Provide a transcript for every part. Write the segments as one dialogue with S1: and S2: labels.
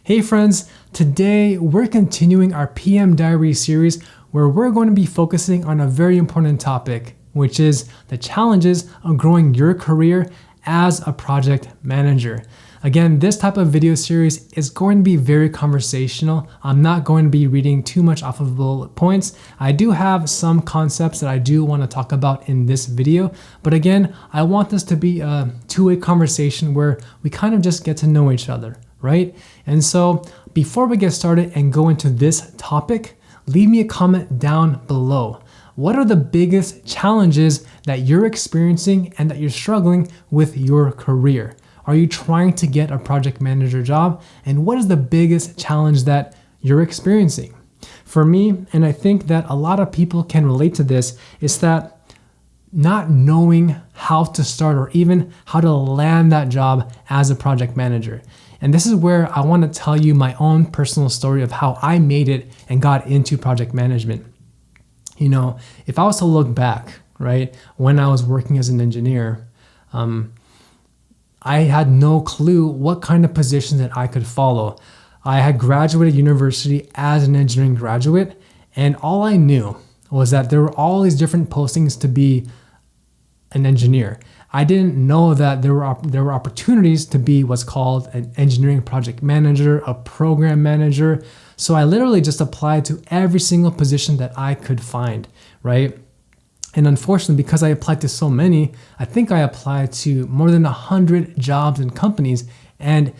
S1: Hey friends, today we're continuing our PM Diaries series where we're going to be focusing on a very important topic, which is the challenges of growing your career as a project manager. Again, this type of video series is going to be very conversational. I'm not going to be reading too much off of bullet points. I do have some concepts that I do want to talk about in this video, but again, I want this to be a two-way conversation where we kind of just get to know each other, right? And so before we get started and go into this topic, leave me a comment down below. What are the biggest challenges that you're experiencing and that you're struggling with your career? Are you trying to get a project manager job? And what is the biggest challenge that you're experiencing? For me, and I think that a lot of people can relate to this, is that not knowing how to start or even how to land that job as a project manager. And this is where I want to tell you my own personal story of how I made it and got into project management. You know, if I was to look back, right, when I was working as an engineer, I had no clue what kind of position that I could follow. I had graduated university as an engineering graduate, and all I knew was that there were all these different postings to be an engineer. I didn't know that there were opportunities to be what's called an engineering project manager, a program manager. So I literally just applied to every single position that I could find, right? And unfortunately, because I applied to so many, I think I applied to more than 100 jobs and companies, and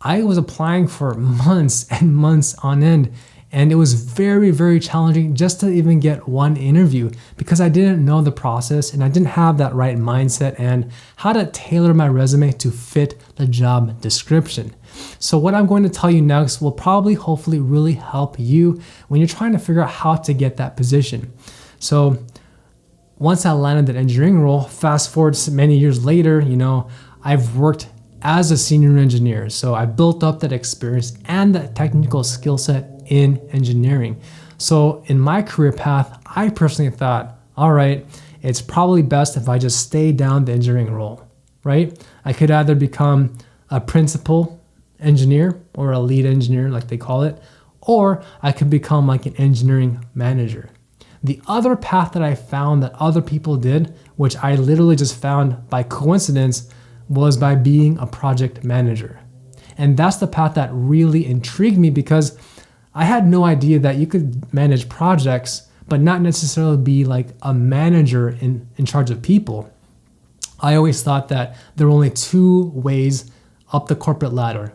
S1: I was applying for months and months on end. And it was very, very challenging just to even get one interview because I didn't know the process and I didn't have that right mindset and how to tailor my resume to fit the job description. So what I'm going to tell you next will probably, hopefully, really help you when you're trying to figure out how to get that position. So once I landed that engineering role, fast forward many years later, I've worked as a senior engineer. So I built up that experience and that technical skill set in engineering. So in my career path, I personally thought, all right, it's probably best if I just stay down the engineering role, right? I could either become a principal engineer or a lead engineer, like they call it, or I could become like an engineering manager. The other path that I found that other people did, which I literally just found by coincidence, was by being a project manager. And that's the path that really intrigued me because I had no idea that you could manage projects, but not necessarily be like a manager in charge of people. I always thought that there were only two ways up the corporate ladder: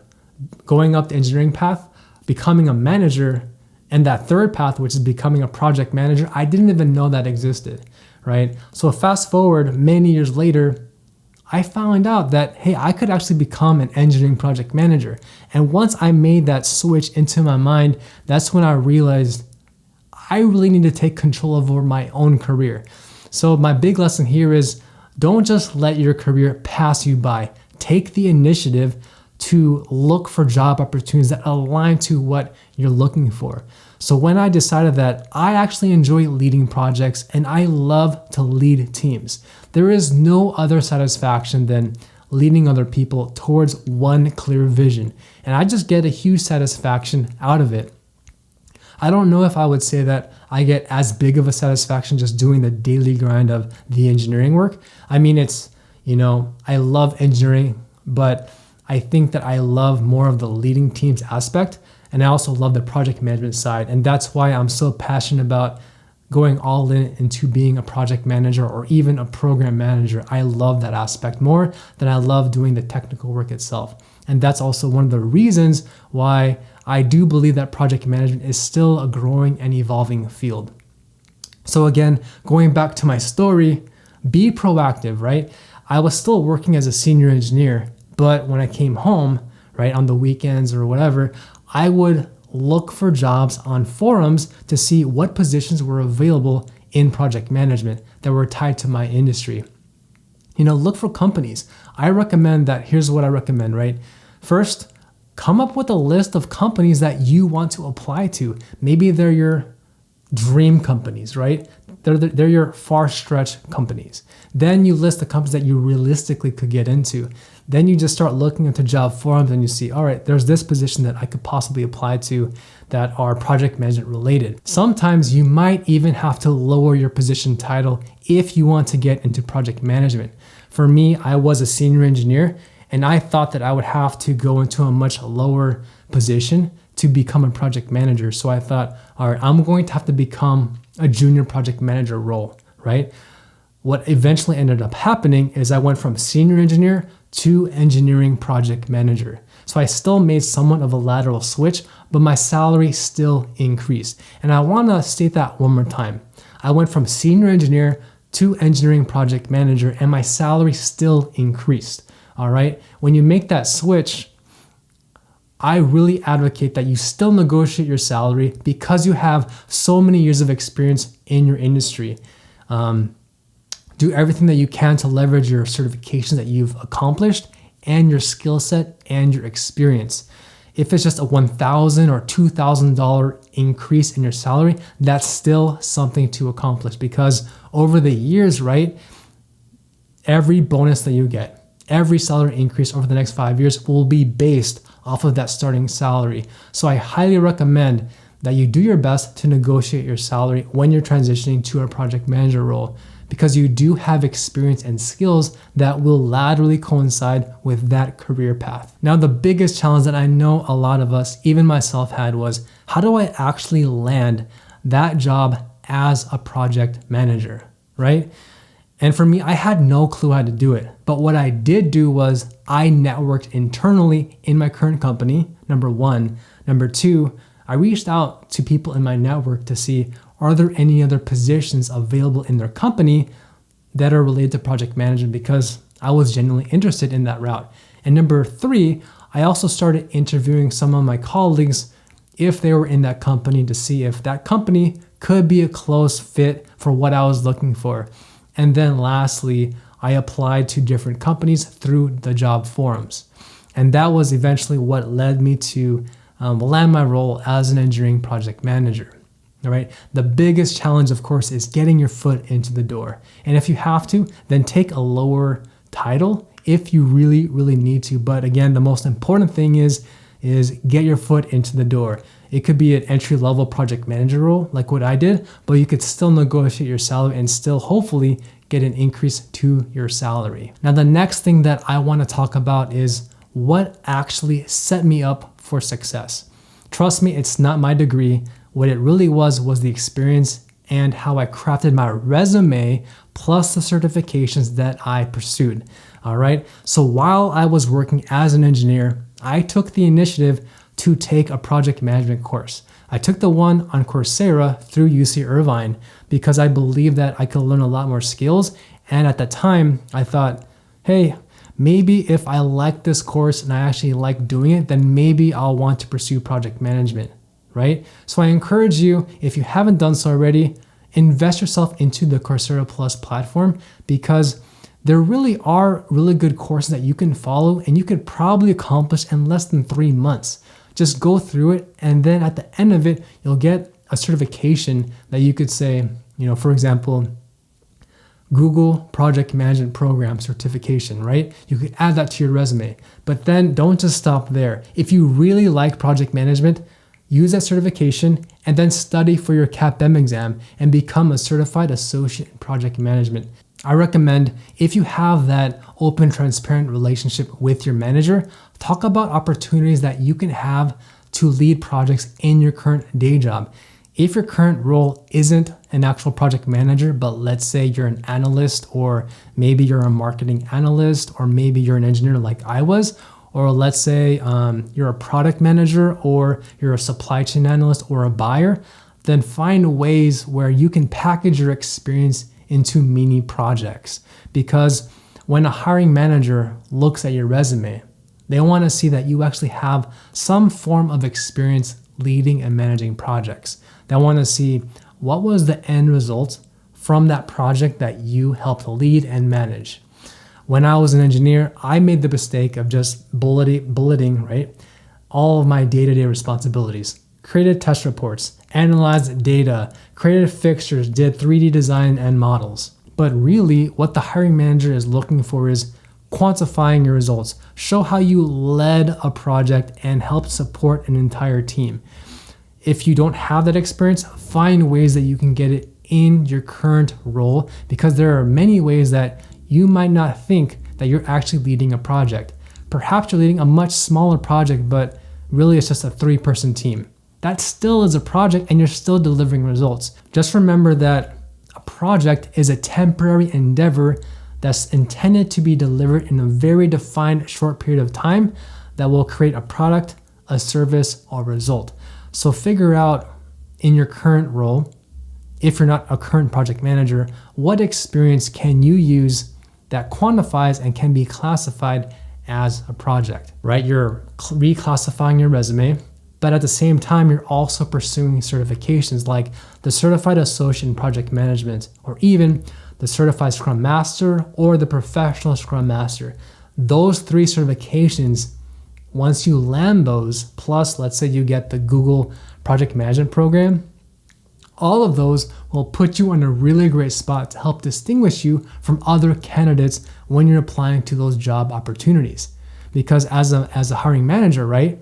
S1: going up the engineering path, becoming a manager, and that third path, which is becoming a project manager. I didn't even know that existed, right? So fast forward many years later, I found out that, hey, I could actually become an engineering project manager. And once I made that switch into my mind, that's when I realized I really need to take control over my own career. So my big lesson here is don't just let your career pass you by. Take the initiative to look for job opportunities that align to what you're looking for. So when I decided that I actually enjoy leading projects and I love to lead teams, there is no other satisfaction than leading other people towards one clear vision. And I just get a huge satisfaction out of it. I don't know if I would say that I get as big of a satisfaction just doing the daily grind of the engineering work. I mean, I love engineering, but I think that I love more of the leading teams aspect. And I also love the project management side. And that's why I'm so passionate about going all in into being a project manager or even a program manager. I love that aspect more than I love doing the technical work itself. And that's also one of the reasons why I do believe that project management is still a growing and evolving field. So again, going back to my story, be proactive, right? I was still working as a senior engineer, but when I came home, right, on the weekends or whatever, I would look for jobs on forums to see what positions were available in project management that were tied to my industry. Look for companies. I recommend that. Here's what I recommend, right? First, come up with a list of companies that you want to apply to. Maybe they're your dream companies, right? They're your far stretch companies. Then you list the companies that you realistically could get into. Then you just start looking into job forums and you see, all right, there's this position that I could possibly apply to that are project management related. Sometimes you might even have to lower your position title if you want to get into project management. For me, I was a senior engineer and I thought that I would have to go into a much lower position to become a project manager. So I thought, all right, I'm going to have to become a junior project manager role, right? What eventually ended up happening is I went from senior engineer to engineering project manager. So I still made somewhat of a lateral switch, but my salary still increased. And I want to state that one more time. I went from senior engineer to engineering project manager and my salary still increased. All right. When you make that switch, I really advocate that you still negotiate your salary because you have so many years of experience in your industry. Do everything that you can to leverage your certifications that you've accomplished and your skill set and your experience. If it's just a $1,000 or $2,000 increase in your salary, that's still something to accomplish because over the years, right, every bonus that you get, every salary increase over the next 5 years will be based off of that starting salary. So I highly recommend that you do your best to negotiate your salary when you're transitioning to a project manager role because you do have experience and skills that will laterally coincide with that career path. Now, the biggest challenge that I know a lot of us, even myself, had was how do I actually land that job as a project manager, right? And for me, I had no clue how to do it. But what I did do was I networked internally in my current company, number one. Number two, I reached out to people in my network to see, are there any other positions available in their company that are related to project management because I was genuinely interested in that route. And number three, I also started interviewing some of my colleagues if they were in that company to see if that company could be a close fit for what I was looking for. And then lastly, I applied to different companies through the job forums. And that was eventually what led me to land my role as an engineering project manager. All right. The biggest challenge, of course, is getting your foot into the door. And if you have to, then take a lower title if you really, really need to. But again, the most important thing is get your foot into the door. It could be an entry-level project manager role, like what I did, but you could still negotiate your salary and still hopefully get an increase to your salary. Now, the next thing that I want to talk about is what actually set me up for success. Trust me, it's not my degree. What it really was the experience and how I crafted my resume plus the certifications that I pursued. All right. So while I was working as an engineer, I took the initiative to take a project management course. I took the one on Coursera through UC Irvine because I believed that I could learn a lot more skills. And at the time, I thought, hey, maybe if I like this course and I actually like doing it, then maybe I'll want to pursue project management, right? So I encourage you, if you haven't done so already, invest yourself into the Coursera Plus platform because there really are really good courses that you can follow and you could probably accomplish in less than 3 months. Just go through it, and then at the end of it, you'll get a certification that you could say, for example, Google Project Management Program certification, right? You could add that to your resume, but then don't just stop there. If you really like project management, use that certification and then study for your CAPM exam and become a certified associate in project management. I recommend if you have that open, transparent relationship with your manager, talk about opportunities that you can have to lead projects in your current day job. If your current role isn't an actual project manager, but let's say you're an analyst, or maybe you're a marketing analyst, or maybe you're an engineer like I was, or let's say you're a product manager, or you're a supply chain analyst or a buyer, then find ways where you can package your experience into mini projects. Because when a hiring manager looks at your resume, they want to see that you actually have some form of experience leading and managing projects. They want to see what was the end result from that project that you helped lead and manage. When I was an engineer, I made the mistake of just bulleting, right, all of my day-to-day responsibilities. created test reports, analyzed data, created fixtures, did 3D design and models. But really, what the hiring manager is looking for is quantifying your results. Show how you led a project and helped support an entire team. If you don't have that experience, find ways that you can get it in your current role, because there are many ways that you might not think that you're actually leading a project. Perhaps you're leading a much smaller project, but really it's just a 3-person team. That still is a project and you're still delivering results. Just remember that a project is a temporary endeavor that's intended to be delivered in a very defined short period of time that will create a product, a service, or result. So figure out in your current role, if you're not a current project manager, what experience can you use that quantifies and can be classified as a project, right? You're reclassifying your resume, but at the same time, you're also pursuing certifications like the Certified Associate in Project Management, or even the Certified Scrum Master or the Professional Scrum Master. Those 3 certifications, once you land those, plus let's say you get the Google Project Management Program, all of those will put you in a really great spot to help distinguish you from other candidates when you're applying to those job opportunities. Because as a hiring manager, right,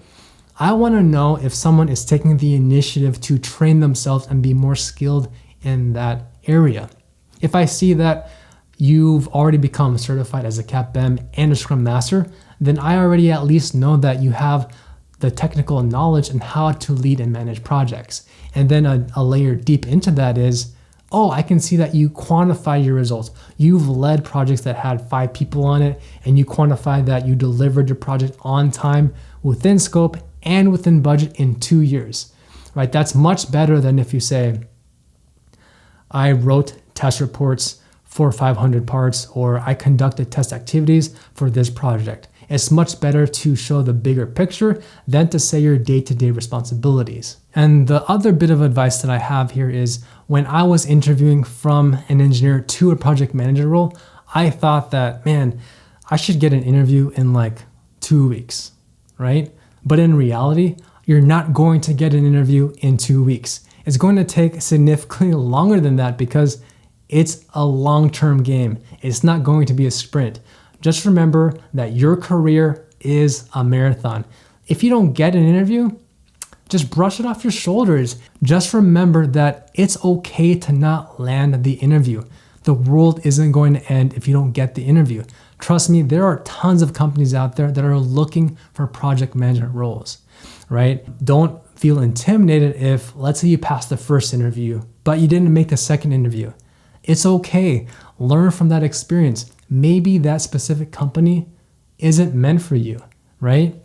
S1: I want to know if someone is taking the initiative to train themselves and be more skilled in that area. If I see that you've already become certified as a CAPM and a Scrum Master, then I already at least know that you have the technical knowledge and how to lead and manage projects. And then a layer deep into that is, oh, I can see that you quantify your results. You've led projects that had 5 people on it, and you quantify that you delivered your project on time, within scope, and within budget in 2 years, right? That's much better than if you say, I wrote test reports for 500 parts, or I conducted test activities for this project. It's much better to show the bigger picture than to say your day-to-day responsibilities. And the other bit of advice that I have here is, when I was interviewing from an engineer to a project manager role, I thought that, man, I should get an interview in like 2 weeks, right? But in reality, you're not going to get an interview in 2 weeks. It's going to take significantly longer than that because it's a long-term game. It's not going to be a sprint. Just remember that your career is a marathon. If you don't get an interview, just brush it off your shoulders. Just remember that it's okay to not land the interview. The world isn't going to end if you don't get the interview. Trust me, there are tons of companies out there that are looking for project management roles, right? Don't feel intimidated if, let's say you passed the first interview, but you didn't make the second interview. It's okay. Learn from that experience. Maybe that specific company isn't meant for you, right?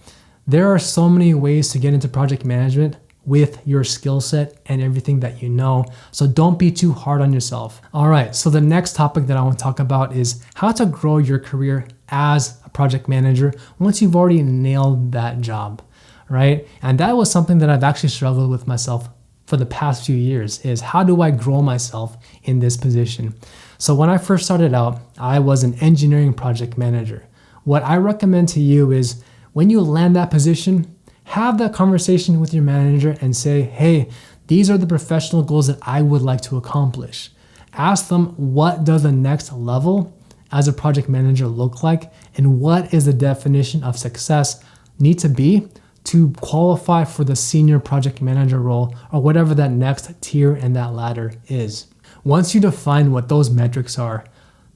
S1: There are so many ways to get into project management with your skill set and everything that you know. So don't be too hard on yourself. All right, so the next topic that I want to talk about is how to grow your career as a project manager once you've already nailed that job, right? And that was something that I've actually struggled with myself for the past few years, is how do I grow myself in this position? So when I first started out, I was an engineering project manager. What I recommend to you is when you land that position, have that conversation with your manager and say, hey, these are the professional goals that I would like to accomplish. Ask them, what does the next level as a project manager look like? And what is the definition of success need to be to qualify for the senior project manager role, or whatever that next tier in that ladder is. Once you define what those metrics are,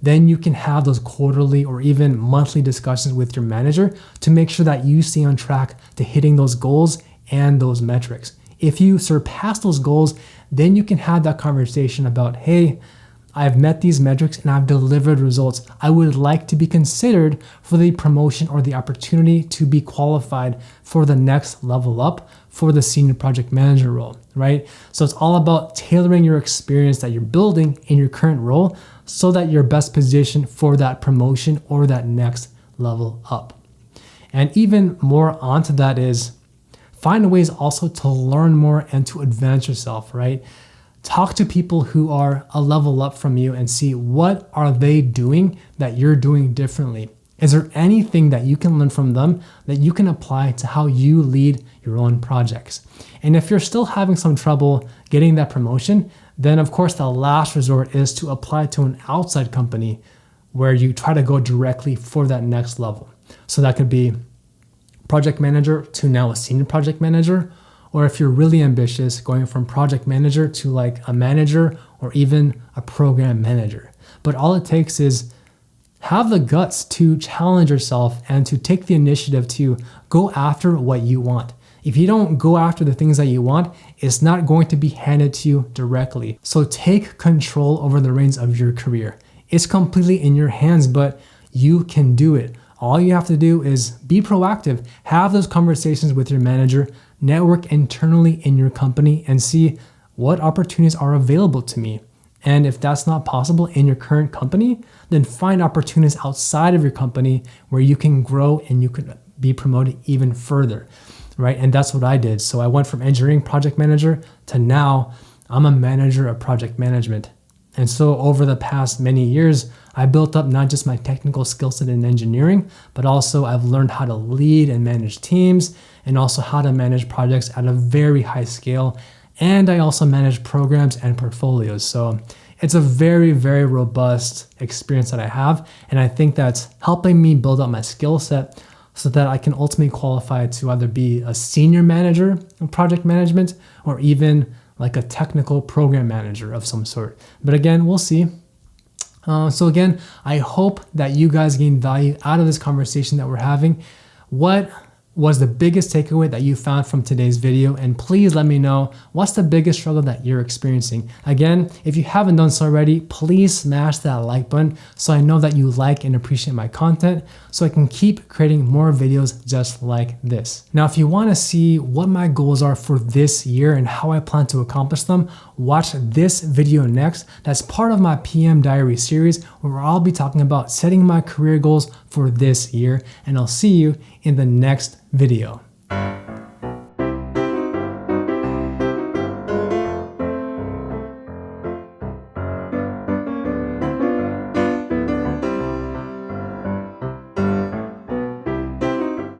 S1: then you can have those quarterly or even monthly discussions with your manager to make sure that you stay on track to hitting those goals and those metrics. If you surpass those goals, then you can have that conversation about, hey, I've met these metrics and I've delivered results. I would like to be considered for the promotion or the opportunity to be qualified for the next level up for the senior project manager role, right? So it's all about tailoring your experience that you're building in your current role so that you're best positioned for that promotion or that next level up. And even more onto that is find ways also to learn more and to advance yourself, right? Talk to people who are a level up from you and see what are they doing that you're doing differently. Is there anything that you can learn from them that you can apply to how you lead your own projects? And if you're still having some trouble getting that promotion, then of course the last resort is to apply to an outside company where you try to go directly for that next level. So that could be project manager to now a senior project manager, or if you're really ambitious, going from project manager to like a manager or even a program manager. But all it takes is have the guts to challenge yourself and to take the initiative to go after what you want. If you don't go after the things that you want, it's not going to be handed to you directly. So take control over the reins of your career. It's completely in your hands, but you can do it. All you have to do is be proactive, have those conversations with your manager, network internally in your company, and see what opportunities are available to me. And if that's not possible in your current company, then find opportunities outside of your company where you can grow and you can be promoted even further, right? And that's what I did. So I went from engineering project manager to now I'm a manager of project management. And so over the past many years, I built up not just my technical skill set in engineering, but also I've learned how to lead and manage teams and also how to manage projects at a very high scale. And I also manage programs and portfolios. So it's a very, very robust experience that I have. And I think that's helping me build up my skill set so that I can ultimately qualify to either be a senior manager in project management or even like a technical program manager of some sort. But again, we'll see. So again, I hope that you guys gain value out of this conversation that we're having. What was the biggest takeaway that you found from today's video? And please let me know what's the biggest struggle that you're experiencing. Again, if you haven't done so already, please smash that like button so I know that you like and appreciate my content so I can keep creating more videos just like this. Now, if you want to see what my goals are for this year and how I plan to accomplish them, watch this video next. That's part of my PM Diaries series where I'll be talking about setting my career goals for this year, and I'll see you in the next video.